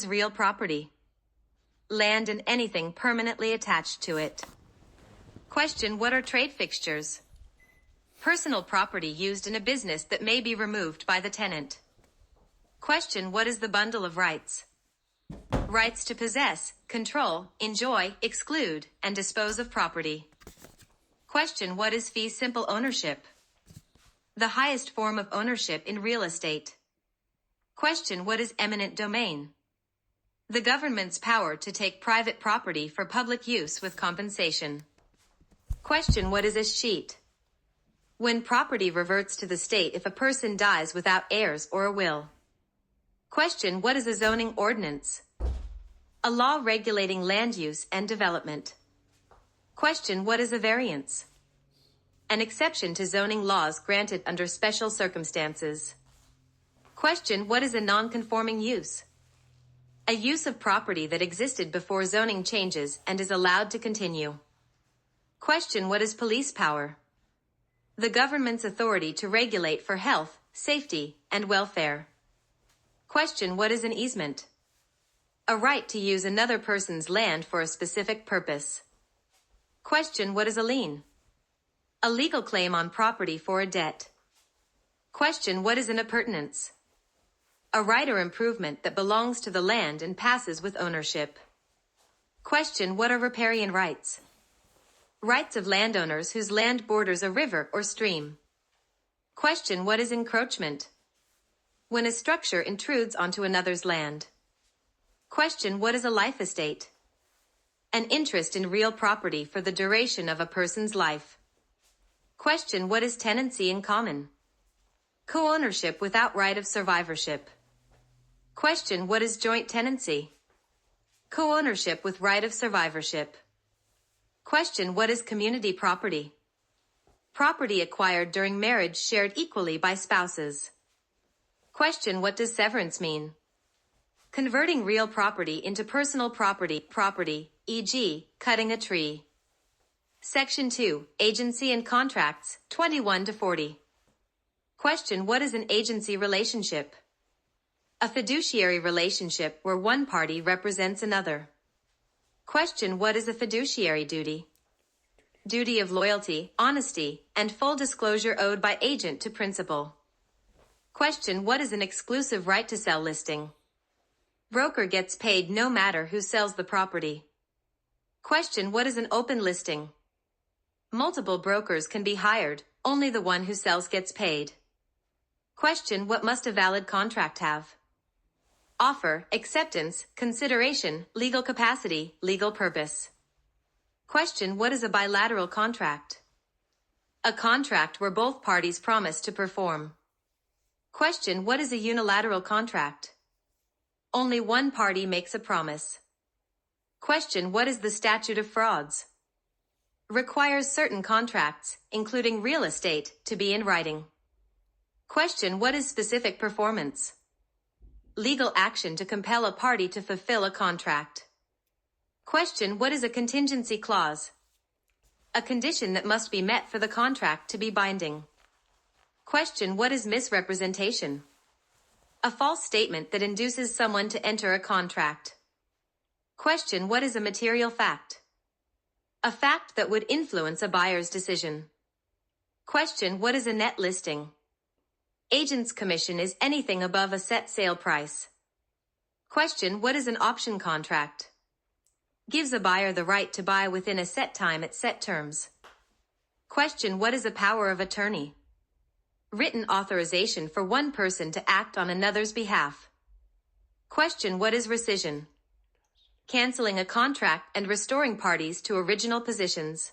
Real property? Land and anything permanently attached to it. Question: what are trade fixtures? Personal property used in a business that may be removed by the tenant. Question: what is the bundle of rights? Rights to possess, control, enjoy, exclude, and dispose of property. Question: what is fee simple ownership? The highest form of ownership in real estate. Question: what is eminent domain? The government's power to take private property for public use with compensation. Question: what is a sheet? When property reverts to the state if a person dies without heirs or a will. Question: what is a zoning ordinance? A law regulating land use and development. Question: what is a variance? An exception to zoning laws granted under special circumstances. Question: what is a non-conforming use? A use of property that existed before zoning changes and is allowed to continue. Question: what is police power? The government's authority to regulate for health, safety, and welfare. Question: what is an easement? A right to use another person's land for a specific purpose. Question: what is a lien? A legal claim on property for a debt. Question: what is an appurtenance? A right or improvement that belongs to the land and passes with ownership. Question: what are riparian rights? Rights of landowners whose land borders a river or stream. Question: what is encroachment? When a structure intrudes onto another's land. Question: what is a life estate? An interest in real property for the duration of a person's life. Question: what is tenancy in common? Co-ownership without right of survivorship. Question: what is joint tenancy? Co-ownership with right of survivorship. Question: what is community property? Property acquired during marriage shared equally by spouses. Question: what does severance mean? Converting real property into personal property, e.g., cutting a tree. Section 2, Agency and Contracts, 21 to 40. Question: what is an agency relationship? A fiduciary relationship where one party represents another. Question: what is a fiduciary duty? Duty of loyalty, honesty, and full disclosure owed by agent to principal. Question: what is an exclusive right to sell listing? Broker gets paid no matter who sells the property. Question: what is an open listing? Multiple brokers can be hired, only the one who sells gets paid. Question: what must a valid contract have? Offer, acceptance, consideration, legal capacity, legal purpose. Question: what is a bilateral contract? A contract where both parties promise to perform. Question: what is a unilateral contract? Only one party makes a promise. Question: what is the statute of frauds? Requires certain contracts, including real estate, to be in writing. Question: what is specific performance? Legal action to compel a party to fulfill a contract. Question: what is a contingency clause? A condition that must be met for the contract to be binding. Question: what is misrepresentation? A false statement that induces someone to enter a contract. Question: what is a material fact? A fact that would influence a buyer's decision. Question: what is a net listing? Agent's commission is anything above a set sale price. Question: what is an option contract? Gives a buyer the right to buy within a set time at set terms. Question: what is a power of attorney? Written authorization for one person to act on another's behalf. Question: what is rescission? Canceling a contract and restoring parties to original positions.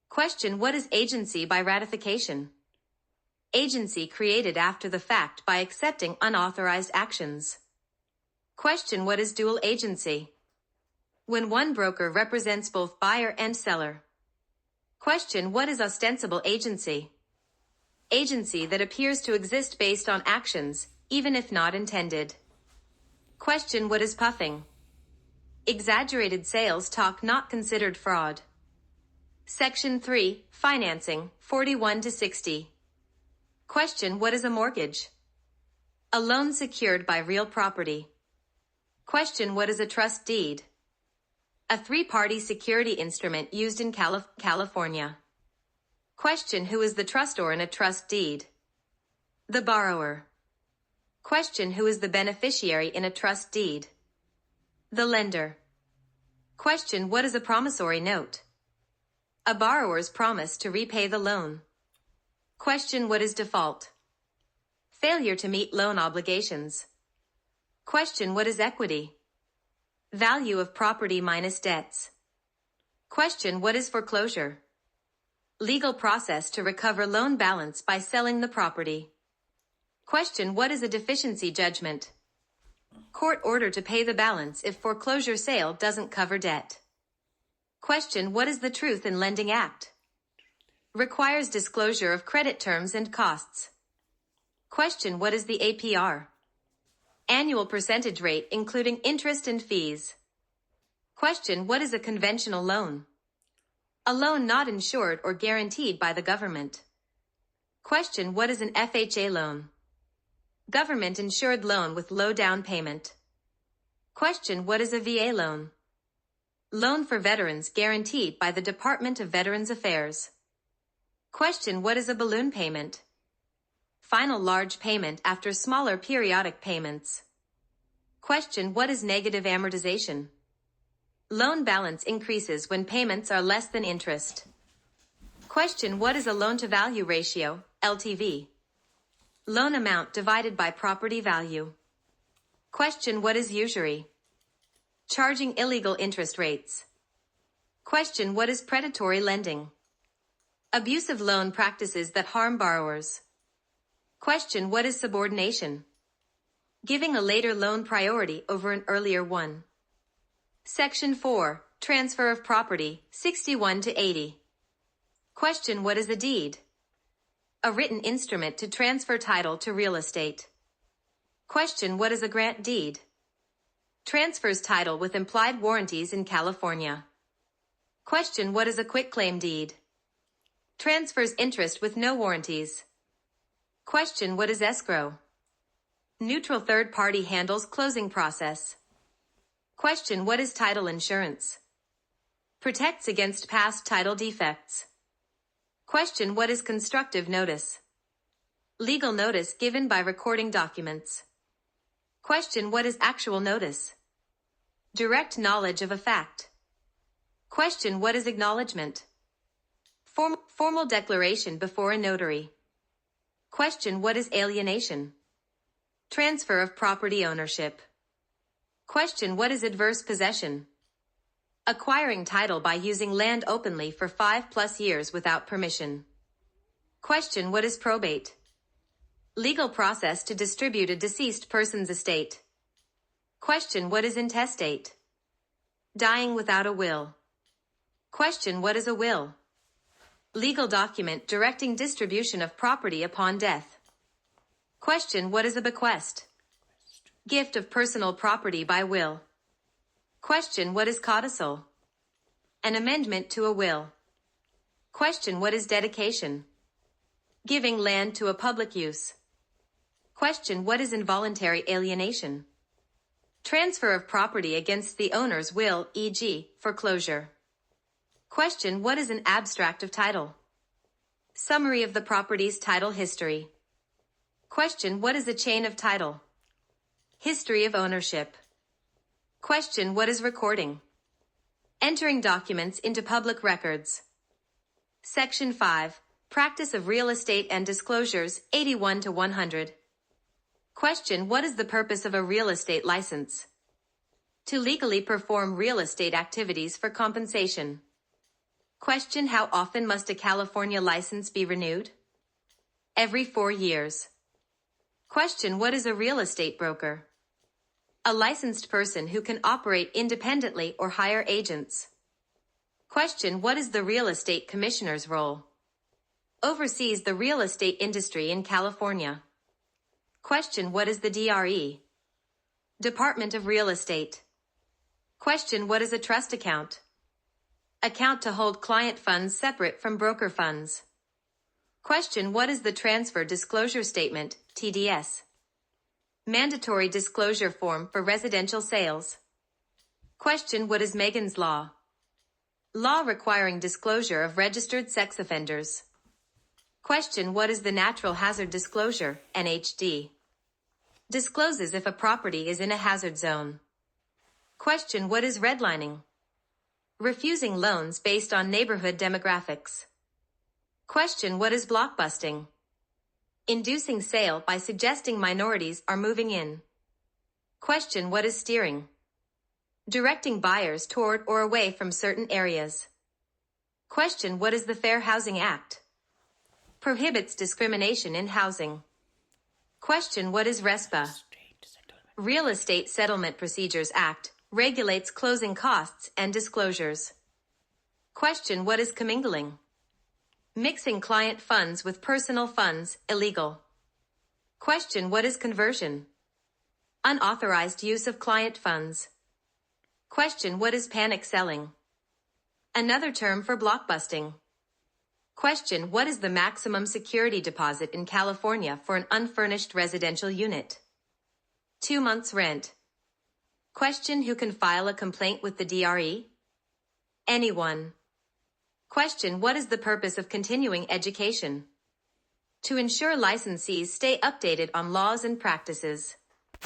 Question: what is agency by ratification? Agency created after the fact by accepting unauthorized actions. Question: what is dual agency? When one broker represents both buyer and seller. Question: what is ostensible agency? Agency that appears to exist based on actions, even if not intended. Question: what is puffing? Exaggerated sales talk not considered fraud. Section 3, Financing, 41 to 60. Question: what is a mortgage? A loan secured by real property. Question, what is a trust deed? A three-party security instrument used in California. Question, who is the trustor in a trust deed? The borrower. Question, who is the beneficiary in a trust deed? The lender. Question, what is a promissory note? A borrower's promise to repay the loan. Question, what is default? Failure to meet loan obligations. Question, what is equity? Value of property minus debts. Question, what is foreclosure? Legal process to recover loan balance by selling the property. Question, what is a deficiency judgment? Court order to pay the balance if foreclosure sale doesn't cover debt. Question, what is the Truth in Lending Act? Requires disclosure of credit terms and costs. Question, what is the APR? Annual percentage rate including interest and fees. Question, what is a conventional loan? A loan not insured or guaranteed by the government. Question, what is an FHA loan? Government-insured loan with low down payment. Question, what is a VA loan? Loan for veterans guaranteed by the Department of Veterans Affairs. Question, what is a balloon payment? Final large payment after smaller periodic payments. Question, what is negative amortization? Loan balance increases when payments are less than interest. Question, what is a loan-to-value ratio, LTV? Loan amount divided by property value. Question, what is usury? Charging illegal interest rates. Question, what is predatory lending? Abusive loan practices that harm borrowers. Question, what is subordination? Giving a later loan priority over an earlier one. Section 4, Transfer of Property, 61 to 80. Question, what is a deed? A written instrument to transfer title to real estate. Question, what is a grant deed? Transfers title with implied warranties in California. Question, what is a quitclaim deed? Transfers interest with no warranties. Question, what is escrow? Neutral third party handles closing process. Question, what is title insurance? Protects against past title defects. Question, what is constructive notice? Legal notice given by recording documents. Question, what is actual notice? Direct knowledge of a fact. Question, what is acknowledgement? Formal declaration before a notary. Question, what is alienation? Transfer of property ownership. Question, what is adverse possession? Acquiring title by using land openly for 5+ years without permission. Question, what is probate? Legal process to distribute a deceased person's estate. Question, what is intestate? Dying without a will. Question, what is a will? Legal document directing distribution of property upon death. Question, what is a bequest? Gift of personal property by will. Question, what is codicil? An amendment to a will. Question, what is dedication? Giving land to a public use. Question, what is involuntary alienation? Transfer of property against the owner's will, e.g., foreclosure. Question, what is an abstract of title? Summary of the property's title history. Question, what is a chain of title? History of ownership. Question, what is recording? Entering documents into public records. Section 5, Practice of Real Estate and Disclosures, 81 to 100. Question, what is the purpose of a real estate license? To legally perform real estate activities for compensation. Question, how often must a California license be renewed? Every 4 years. Question, what is a real estate broker? A licensed person who can operate independently or hire agents. Question, what is the real estate commissioner's role? Oversees the real estate industry in California. Question, what is the DRE? Department of Real Estate. Question, what is a trust account? Account to hold client funds separate from broker funds. Question, what is the Transfer Disclosure Statement, TDS? Mandatory disclosure form for residential sales. Question, what is Megan's Law? Law requiring disclosure of registered sex offenders. Question, what is the Natural Hazard Disclosure, NHD? Discloses if a property is in a hazard zone. Question, what is redlining? Refusing loans based on neighborhood demographics. Question, what is blockbusting? Inducing sale by suggesting minorities are moving in. Question, what is steering? Directing buyers toward or away from certain areas. Question, what is the Fair Housing Act? Prohibits discrimination in housing. Question, what is RESPA? Real Estate Settlement Procedures Act regulates closing costs and disclosures. Question, what is commingling? Mixing client funds with personal funds, illegal. Question, what is conversion? Unauthorized use of client funds. Question, what is panic selling? Another term for blockbusting. Question, what is the maximum security deposit in California for an unfurnished residential unit? 2 months' rent. Question, who can file a complaint with the DRE? Anyone. Question, what is the purpose of continuing education? To ensure licensees stay updated on laws and practices.